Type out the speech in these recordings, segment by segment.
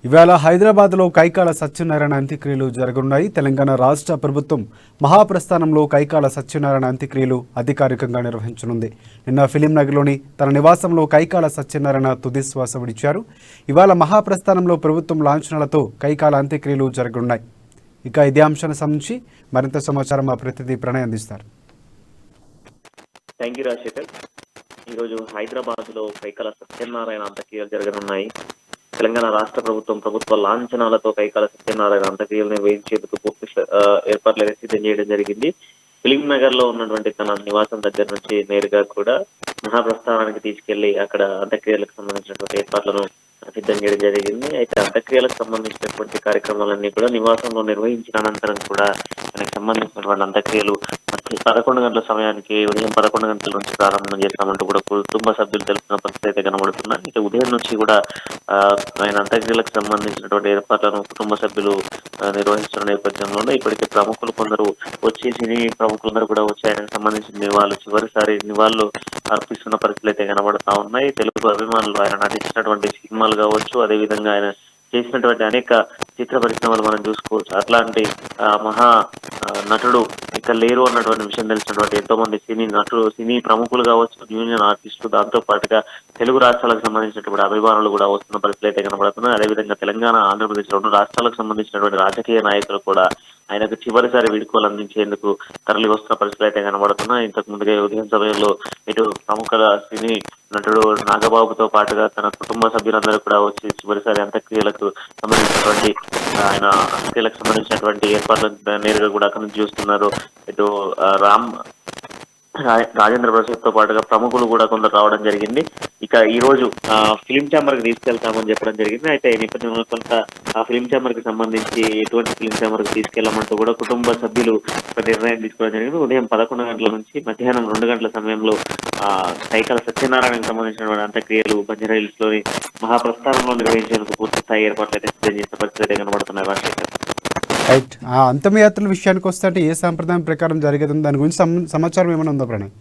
ఇవాళ హైదరాబాద్లో కైకాల సత్యనారాయణ అంత్యక్రియలు జరగనున్నాయి. తెలంగాణ రాష్ట్ర ప్రభుత్వం మహాప్రస్థానంలో కైకాల సత్యనారాయణ అంత్యక్రియలు అధికారికంగా నిర్వహించనుంది. నిన్న ఫిలిం నగర్లోని తన నివాసంలో కైకాల సత్యనారాయణ తుదిశ్వాస విడిచారు. ఇవాళ మహాప్రస్థానంలో ప్రభుత్వం లాంఛనాలతో కైకాల అంత్యక్రియలు జరగనున్నాయి. ఇక ఇదే అంశానికి సంబంధించి మరింత సమాచారం మా ప్రతినిధి ప్రణయ్ అందిస్తారు. Thank you Rajasekhar. ఈరోజు హైదరాబాద్లో కైకాల సత్యనారాయణ అంత్యక్రియలు జరగనున్నాయి. తెలంగాణ రాష్ట్ర ప్రభుత్వ లాంఛనాలతో కైకాల సత్యనారాయణ అంత్యక్రియలు నిర్వహించేందుకు పూర్తి ఏర్పాట్లు సిద్ధం చేయడం జరిగింది. ఫిలిం నగర్ లో ఉన్నటువంటి తన నివాసం దగ్గర నుంచి నేరుగా కూడా మహాప్రస్థానానికి తీసుకెళ్లి అక్కడ అంత్యక్రియలకు సంబంధించినటువంటి ఏర్పాట్లను సిద్ధం చేయడం జరిగింది. అయితే అంత్యక్రియలకు సంబంధించినటువంటి కార్యక్రమాలన్నీ కూడా నివాసంలో నిర్వహించిన అనంతరం కూడా దానికి సంబంధించినటువంటి అంత్యక్రియలు 11 గంటల సమయానికి ఉదయం 11 గంటల నుంచి ప్రారంభం చేస్తామంటూ కూడా కుటుంబ సభ్యులు తెలుపుతున్న పరిస్థితి అయితే కనబడుతున్నాయి. అయితే ఉదయం నుంచి కూడా ఆయన అంత్యక్రియలకు సంబంధించినటువంటి ఏర్పాట్లను కుటుంబ సభ్యులు నిర్వహిస్తున్న నేపథ్యంలోనే ఇప్పటికే ప్రముఖులు కొందరు వచ్చి సినీ ప్రముఖులందరూ కూడా వచ్చి ఆయనకు సంబంధించిన చివరిసారి నివాళులు అర్పిస్తున్న పరిస్థితులు అయితే కనబడతా ఉన్నాయి. తెలుగు అభిమానులు ఆయన నటించినటువంటి సినిమాలు కావచ్చు, అదేవిధంగా ఆయన చేసినటువంటి అనేక చిత్ర పరిశ్రమలు మనం చూసుకోవచ్చు. అట్లాంటి మహా నటుడు ఇక్కడ లేరు అన్నటువంటి విషయం తెలిసినటువంటి ఎంతో మంది సినీ ప్రముఖులు కావచ్చు, యూనియన్ ఆర్టిస్టులు, దాంతో పాటుగా తెలుగు రాష్ట్రాలకు సంబంధించినటువంటి అభిమానులు కూడా వస్తున్న పరిస్థితులు అయితే కనబడుతున్నాయి. అదేవిధంగా తెలంగాణ, ఆంధ్రప్రదేశ్ రెండు రాష్ట్రాలకు సంబంధించినటువంటి రాజకీయ నాయకులు కూడా ఆయనకు చివరిసారి వీడ్కోలు అందించేందుకు తరలి వస్తున్న పరిస్థితులు అయితే కనబడుతున్నాయి. ఇంతకు ముందుగా ఉదయం సమయంలో ఇటు ప్రముఖ సినీ నటుడు నాగబాబుతో పాటుగా తన కుటుంబ సభ్యులందరూ కూడా వచ్చి చివరిసారి అంత్యక్రియలకు సంబంధించినటువంటి ఆయన అంత్యక్రియలకు సంబంధించినటువంటి ఏర్పాట్లు నేరుగా కూడా అక్కడ నుంచి చూస్తున్నారు. ఇటు రాజేంద్ర ప్రసాద్ తో పాటుగా ప్రముఖులు కూడా కొందరు రావడం జరిగింది. ఇక ఈ రోజు ఫిలిం ఛాంబర్ కి తీసుకెళ్తామని చెప్పడం జరిగింది. అయితే ఈ నేపథ్యంలో కొంత ఆ ఫిలిం ఛాంబర్ కి సంబంధించి ఎటువంటి ఫిలిం ఛాంబర్ కి తీసుకెళ్లమంటూ కూడా కుటుంబ సభ్యులు ఒక నిర్ణయం తీసుకోవడం జరిగింది. ఉదయం 11 గంటల నుంచి మధ్యాహ్నం 2 గంటల సమయంలో కైకాల సత్యనారాయణకు సంబంధించినటువంటి అంత్యక్రియలు బంజారాహిల్స్ లోని మహాప్రస్థానంలో నిర్వహించేందుకు పూర్తి స్థాయి ఏర్పాట్లు అయితే సిద్ధం చేసిన పరిస్థితి అయితే కనబడుతున్నాయి. రాజశేఖర్, రైట్. ఆ అంతమయాత్రల విషయానికి వస్తే అంటే ఏ సాంప్రదాయం ప్రకారం జరిగేది, దాని గురించి సమాచారం ఏమైనా ఉందా ప్రణయ్?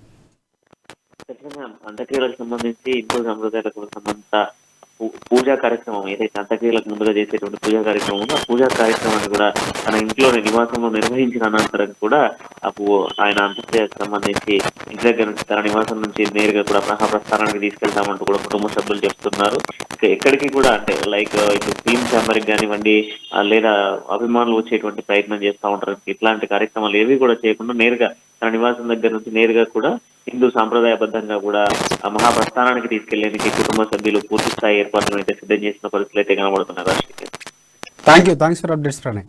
అంత్యక్రియలకు సంబంధించి హిందూ సంప్రదాయాలకు సంబంధించిన పూజా కార్యక్రమం ఏదైతే అంత్యక్రియలకు ముందుగా చేసేటువంటి పూజా కార్యక్రమం ఉందో ఆ పూజా కార్యక్రమాన్ని కూడా తన ఇంట్లోని నివాసంలో నిర్వహించిన అనంతరం కూడా ఆయన అంత్యక్రియకు సంబంధించి ఇంటి దగ్గర నుంచి తన నివాసం నుంచి నేరుగా కూడా మహాప్రస్థానానికి తీసుకెళ్తామంటూ కూడా కుటుంబ సభ్యులు చెప్తున్నారు. ఎక్కడికి కూడా అంటే లైక్ ఇటు ఫిలిం ఛాంబర్కి కానివ్వండి లేదా అభిమానులు వచ్చేటువంటి ప్రయత్నం చేస్తూ ఉంటారు. ఇట్లాంటి కార్యక్రమాలు ఏవి కూడా చేయకుండా నేరుగా తన నివాసం దగ్గర నుంచి నేరుగా కూడా హిందూ సాంప్రదాయబద్ధంగా కూడా ఆ మహాప్రస్థానానికి తీసుకెళ్లేందుకు కుటుంబ సభ్యులు పూర్తి స్థాయి ఏర్పాట్లను అయితే సిద్ధం చేసిన పరిస్థితులు అయితే కనబడుతున్నారు. Thanks for updates Pranay.